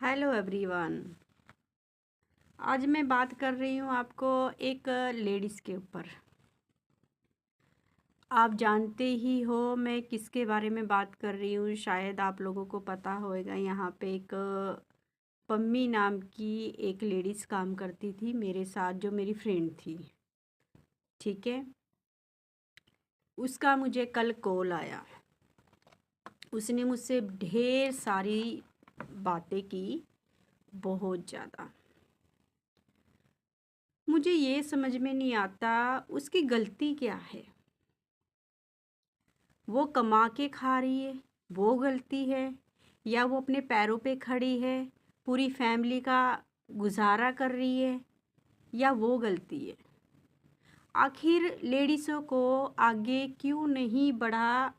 Hello everyone. आज मैं बात कर रही हूँ आपको एक लेडीज़ के ऊपर। आप जानते ही हो मैं किसके बारे में बात कर रही हूँ। शायद आप लोगों को पता होगा, यहाँ पे एक पम्मी नाम की एक लेडीज़ काम करती थी मेरे साथ, जो मेरी फ्रेंड थी। ठीक है, उसका मुझे कल कॉल आया। उसने मुझसे ढेर सारी बातें की, बहुत ज़्यादा। मुझे ये समझ में नहीं आता उसकी गलती क्या है। वो कमा के खा रही है, वो गलती है, या वो अपने पैरों पे खड़ी है, पूरी फैमिली का गुजारा कर रही है, या वो गलती है। आखिर लेडीज़ों को आगे क्यों नहीं बढ़ा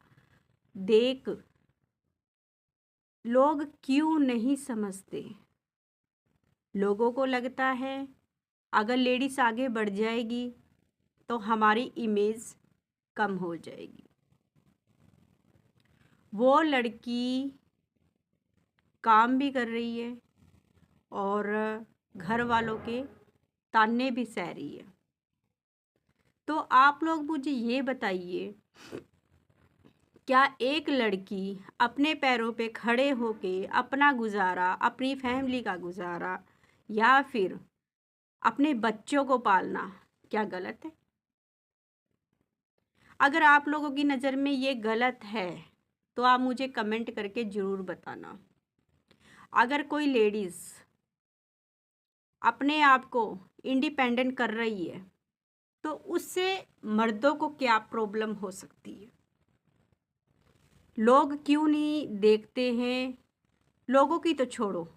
देख, लोग क्यों नहीं समझते। लोगों को लगता है अगर लेडीज़ आगे बढ़ जाएगी तो हमारी इमेज कम हो जाएगी। वो लड़की काम भी कर रही है और घर वालों के ताने भी सह रही है। तो आप लोग मुझे ये बताइए, क्या एक लड़की अपने पैरों पे खड़े होके अपना गुजारा, अपनी फैमिली का गुजारा, या फिर अपने बच्चों को पालना क्या गलत है? अगर आप लोगों की नज़र में ये गलत है तो आप मुझे कमेंट करके ज़रूर बताना। अगर कोई लेडीज़ अपने आप को इंडिपेंडेंट कर रही है तो उससे मर्दों को क्या प्रॉब्लम हो सकती है? लोग क्यों नहीं देखते हैं? लोगों की तो छोड़ो,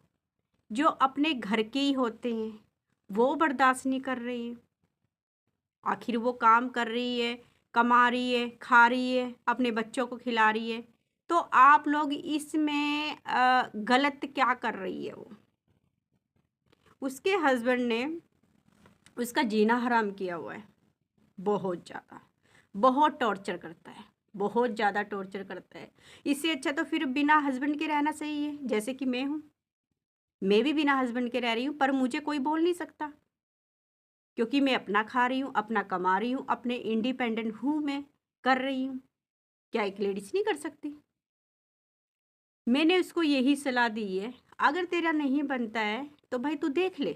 जो अपने घर के ही होते हैं वो बर्दाश्त नहीं कर रहे हैं। आखिर वो काम कर रही है, कमा रही है, खा रही है, अपने बच्चों को खिला रही है, तो आप लोग इसमें गलत क्या कर रही है? वो उसके हस्बैंड ने उसका जीना हराम किया हुआ है, बहुत ज़्यादा, बहुत टॉर्चर करता है, बहुत ज़्यादा टॉर्चर करता है। इससे अच्छा तो फिर बिना हस्बैंड के रहना सही है। जैसे कि मैं हूँ, मैं भी बिना हस्बैंड के रह रही हूँ, पर मुझे कोई बोल नहीं सकता, क्योंकि मैं अपना खा रही हूँ, अपना कमा रही हूँ, अपने इंडिपेंडेंट हूँ, मैं कर रही हूँ। क्या एक लेडीज़ नहीं कर सकती? मैंने उसको यही सलाह दी है, अगर तेरा नहीं बनता है तो भाई तू देख ले।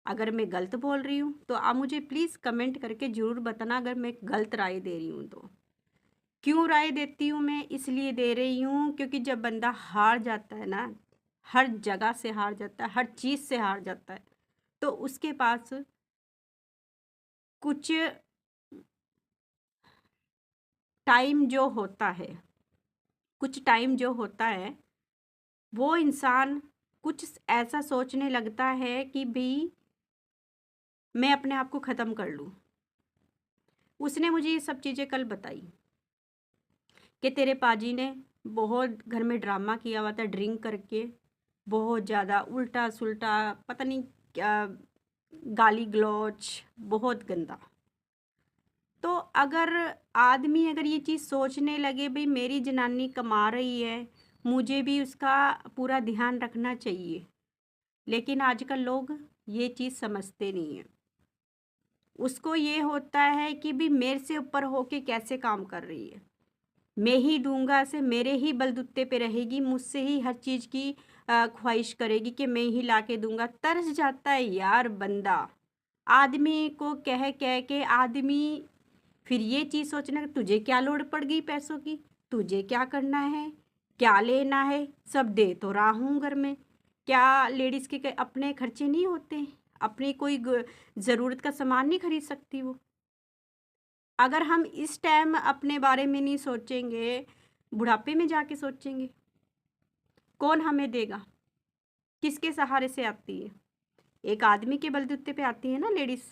अगर मैं गलत बोल रही हूँ तो आप मुझे प्लीज़ कमेंट करके ज़रूर बताना, अगर मैं गलत राय दे रही हूँ तो। क्यों राय देती हूँ मैं? इसलिए दे रही हूँ क्योंकि जब बंदा हार जाता है ना, हर जगह से हार जाता है, हर चीज़ से हार जाता है, तो उसके पास कुछ टाइम जो होता है, कुछ टाइम जो होता है, वो इंसान कुछ ऐसा सोचने लगता है कि भाई मैं अपने आप को ख़त्म कर लूँ। उसने मुझे ये सब चीज़ें कल बताई कि तेरे पाजी ने बहुत घर में ड्रामा किया हुआ था, ड्रिंक करके बहुत ज़्यादा उल्टा सुल्टा, पता नहीं क्या, गाली गलौज, बहुत गंदा। तो अगर आदमी अगर ये चीज़ सोचने लगे भाई मेरी जनानी कमा रही है, मुझे भी उसका पूरा ध्यान रखना चाहिए, लेकिन आजकल लोग ये चीज़ समझते नहीं हैं। उसको ये होता है कि भी मेरे से ऊपर होके कैसे काम कर रही है, मैं ही दूंगा से, मेरे ही बलबूते पे रहेगी, मुझसे ही हर चीज़ की ख्वाहिश करेगी कि मैं ही ला के दूंगा। तरस जाता है यार बंदा। आदमी को कह कह के आदमी फिर ये चीज़ सोचना कि तुझे क्या लोड़ पड़ गई पैसों की, तुझे क्या करना है, क्या लेना है, सब दे तो रहा हूँ घर में। क्या लेडीज़ के अपने खर्चे नहीं होते? अपनी कोई ज़रूरत का सामान नहीं खरीद सकती वो? अगर हम इस टाइम अपने बारे में नहीं सोचेंगे, बुढ़ापे में जाके सोचेंगे, कौन हमें देगा? किसके सहारे से आती है? एक आदमी के बलबूते पे आती है ना लेडीज़।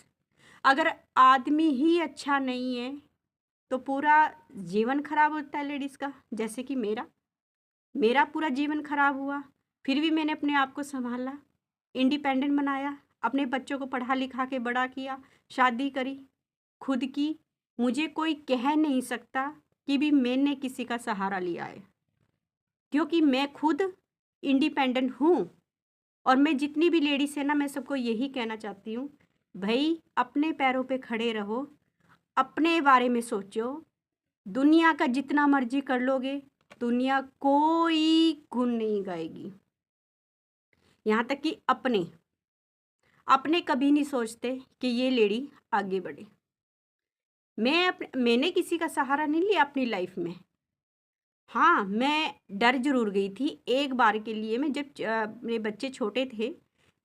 अगर आदमी ही अच्छा नहीं है तो पूरा जीवन खराब होता है लेडीज़ का। जैसे कि मेरा मेरा पूरा जीवन खराब हुआ, फिर भी मैंने अपने आप को संभाला, इंडिपेंडेंट बनाया, अपने बच्चों को पढ़ा लिखा के बड़ा किया, शादी करी खुद की। मुझे कोई कह नहीं सकता कि भी मैंने किसी का सहारा लिया है, क्योंकि मैं खुद इंडिपेंडेंट हूँ। और मैं जितनी भी लेडीज़ है ना, मैं सबको यही कहना चाहती हूँ, भाई अपने पैरों पे खड़े रहो, अपने बारे में सोचो। दुनिया का जितना मर्जी कर लोगे, दुनिया कोई गुण नहीं गाएगी। यहाँ तक कि अपने कभी नहीं सोचते कि ये लेडी आगे बढ़े। मैंने किसी का सहारा नहीं लिया अपनी लाइफ में। हाँ, मैं डर ज़रूर गई थी एक बार के लिए। मैं जब मेरे बच्चे छोटे थे,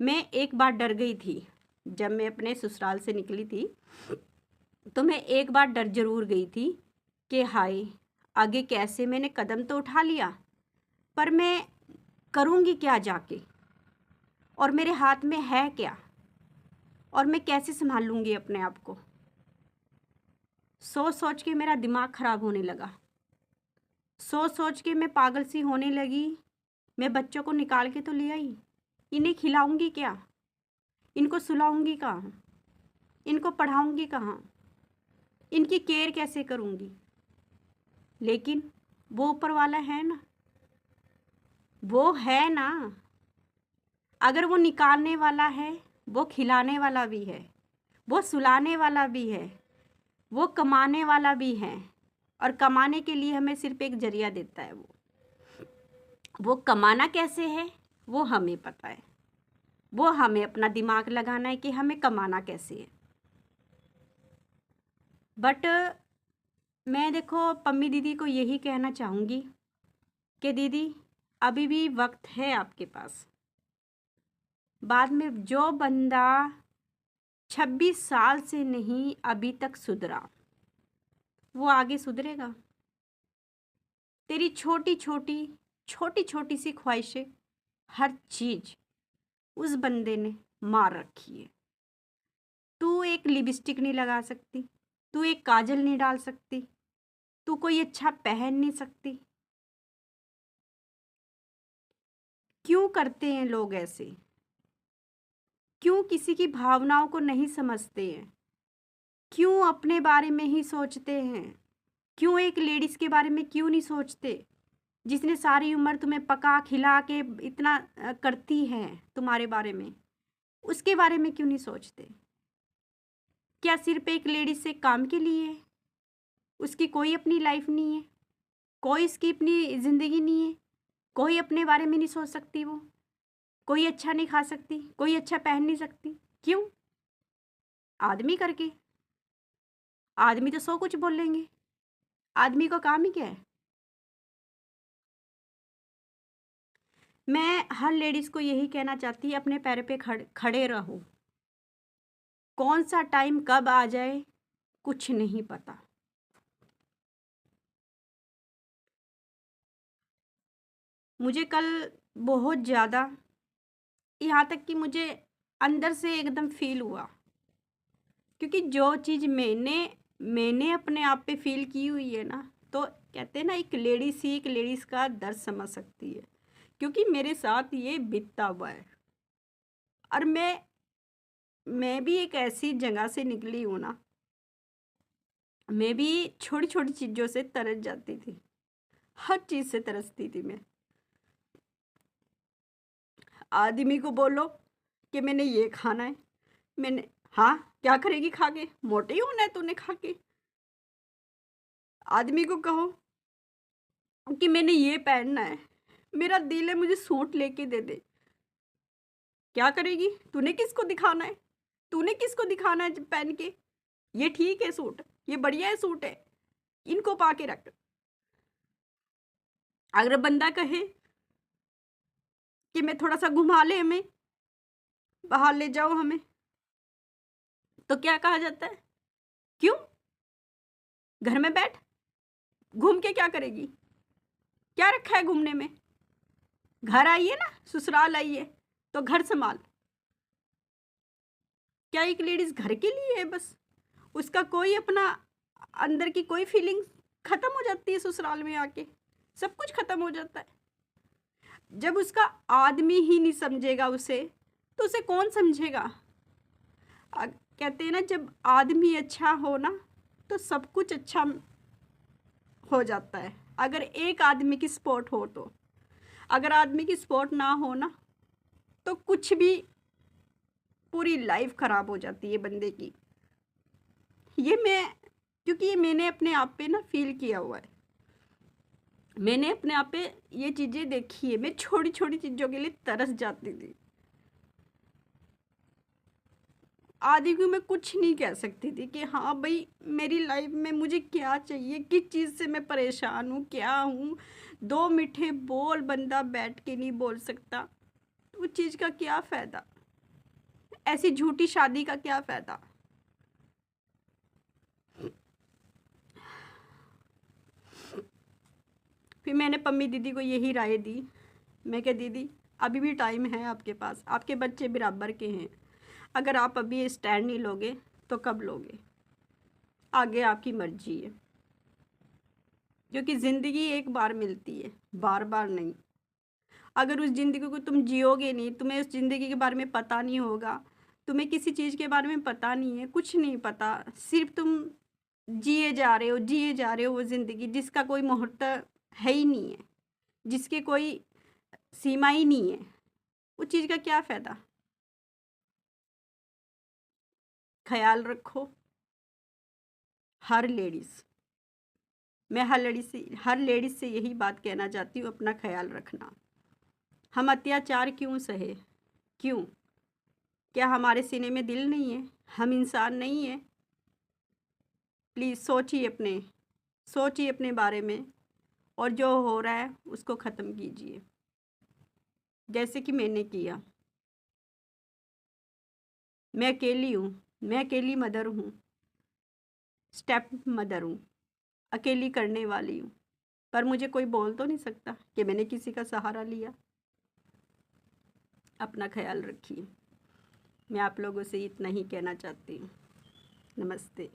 मैं एक बार डर गई थी। जब मैं अपने ससुराल से निकली थी, तो मैं एक बार डर ज़रूर गई थी कि हाय, आगे कैसे। मैंने कदम तो उठा लिया, पर मैं करूँगी क्या जाके, और मेरे हाथ में है क्या, और मैं कैसे संभालूँगी अपने आप को। सोच सोच के मेरा दिमाग ख़राब होने लगा। सोच सोच के मैं पागल सी होने लगी। मैं बच्चों को निकाल के तो ले आई, इन्हें खिलाऊंगी क्या, इनको सुलाऊंगी कहाँ, इनको पढ़ाऊंगी कहाँ, इनकी केयर कैसे करूंगी। लेकिन वो ऊपर वाला है ना, वो है ना। अगर वो निकालने वाला है, वो खिलाने वाला भी है, वो सुलाने वाला भी है, वो कमाने वाला भी है। और कमाने के लिए हमें सिर्फ एक जरिया देता है। वो कमाना कैसे है वो हमें पता है। वो हमें अपना दिमाग लगाना है कि हमें कमाना कैसे है। बट मैं देखो पम्मी दीदी को यही कहना चाहूँगी कि दीदी अभी भी वक्त है आपके पास। बाद में जो बंदा 26 साल से नहीं अभी तक सुधरा, वो आगे सुधरेगा। तेरी छोटी छोटी सी ख्वाहिशें, हर चीज़ उस बंदे ने मार रखी है। तू एक लिपस्टिक नहीं लगा सकती, तू एक काजल नहीं डाल सकती, तू कोई अच्छा पहन नहीं सकती। क्यों करते हैं लोग ऐसे? क्यों किसी की भावनाओं को नहीं समझते हैं? क्यों अपने बारे में ही सोचते हैं? क्यों एक लेडीज़ के बारे में क्यों नहीं सोचते, जिसने सारी उम्र तुम्हें पका खिला के इतना करती है तुम्हारे बारे में? उसके बारे में क्यों नहीं सोचते? क्या सिर्फ एक लेडीज़ से काम के लिए है? उसकी कोई अपनी लाइफ नहीं है, कोई इसकी अपनी ज़िंदगी नहीं है, कोई अपने बारे में नहीं सोच सकती। वो कोई अच्छा नहीं खा सकती, कोई अच्छा पहन नहीं सकती। क्यों? आदमी करके। आदमी तो सौ कुछ बोल लेंगे, आदमी का काम ही क्या है। मैं हर लेडीज़ को यही कहना चाहती है, अपने पैर पे खड़े रहो। कौन सा टाइम कब आ जाए कुछ नहीं पता। मुझे कल बहुत ज़्यादा, यहाँ तक कि मुझे अंदर से एकदम फील हुआ, क्योंकि जो चीज़ मैंने अपने आप पे फील की हुई है ना, तो कहते हैं ना, एक लेडीज़ ही एक लेडीज़ का दर्द समझ सकती है। क्योंकि मेरे साथ ये बीतता हुआ है। और मैं भी एक ऐसी जगह से निकली हूँ ना, मैं भी छोटी छोटी चीज़ों से तरस जाती थी, हर चीज़ से तरसती थी मैं। आदमी को बोलो कि मैंने ये खाना है, मैंने, हाँ क्या करेगी खा के, मोटे ही होना है तूने खा के। आदमी को कहो कि मैंने ये पहनना है, मेरा दिल है मुझे सूट लेके दे दे, क्या करेगी? तूने किसको दिखाना है, तूने किसको दिखाना है पहन के? ये ठीक है सूट, ये बढ़िया है सूट है, इनको पा के रख। अगर बंदा कहे कि मैं थोड़ा सा घुमा ले, हमें बाहर ले जाओ हमें, तो क्या कहा जाता है? क्यों? घर में बैठ, घूम के क्या करेगी? क्या रखा है घूमने में? घर आई है ना, ससुराल आई है, तो घर संभाल। क्या एक लेडीज घर के लिए है बस? उसका कोई अपना अंदर की कोई फीलिंग खत्म हो जाती है ससुराल में आके, सब कुछ खत्म हो जाता है। जब उसका आदमी ही नहीं समझेगा उसे, तो उसे कौन समझेगा? कहते हैं ना, जब आदमी अच्छा हो ना, तो सब कुछ अच्छा हो जाता है। अगर एक आदमी की सपोर्ट हो तो। अगर आदमी की सपोर्ट ना हो ना तो कुछ भी, पूरी लाइफ ख़राब हो जाती है बंदे की। ये मैं, क्योंकि ये मैंने अपने आप पे ना फील किया हुआ है, मैंने अपने आप पे ये चीज़ें देखी है। मैं छोटी छोटी चीज़ों के लिए तरस जाती थी। आदि को मैं कुछ नहीं कह सकती थी कि हाँ भाई मेरी लाइफ में मुझे क्या चाहिए, किस चीज़ से मैं परेशान हूँ, क्या हूँ। 2 मीठे बोल बंदा बैठ के नहीं बोल सकता, तो उस चीज़ का क्या फ़ायदा, ऐसी झूठी शादी का क्या फ़ायदा। फिर मैंने पम्मी दीदी को यही राय दी, मैं क्या दीदी अभी भी टाइम है आपके पास, आपके बच्चे बराबर के हैं, अगर आप अभी स्टैंड नहीं लोगे तो कब लोगे, आगे आपकी मर्जी है। क्योंकि ज़िंदगी एक बार मिलती है, बार बार नहीं। अगर उस ज़िंदगी को तुम जियोगे नहीं, तुम्हें उस ज़िंदगी के बारे में पता नहीं होगा, तुम्हें किसी चीज़ के बारे में पता नहीं है, कुछ नहीं पता, सिर्फ तुम जिए जा रहे हो वो ज़िंदगी जिसका कोई मुहूर्त है ही नहीं है, जिसके कोई सीमा ही नहीं है, उस चीज़ का क्या फ़ायदा। ख्याल रखो हर लेडीज़, मैं हर लेडीज़ से यही बात कहना चाहती हूँ, अपना ख्याल रखना। हम अत्याचार क्यों सहे, क्यों, क्या हमारे सीने में दिल नहीं है, हम इंसान नहीं हैं। प्लीज़ सोचिए अपने बारे में, और जो हो रहा है उसको ख़त्म कीजिए, जैसे कि मैंने किया। मैं अकेली हूँ, मैं अकेली मदर हूँ, स्टेप मदर हूँ, अकेली करने वाली हूँ, पर मुझे कोई बोल तो नहीं सकता कि मैंने किसी का सहारा लिया। अपना ख्याल रखिए, मैं आप लोगों से इतना ही कहना चाहती हूँ। नमस्ते।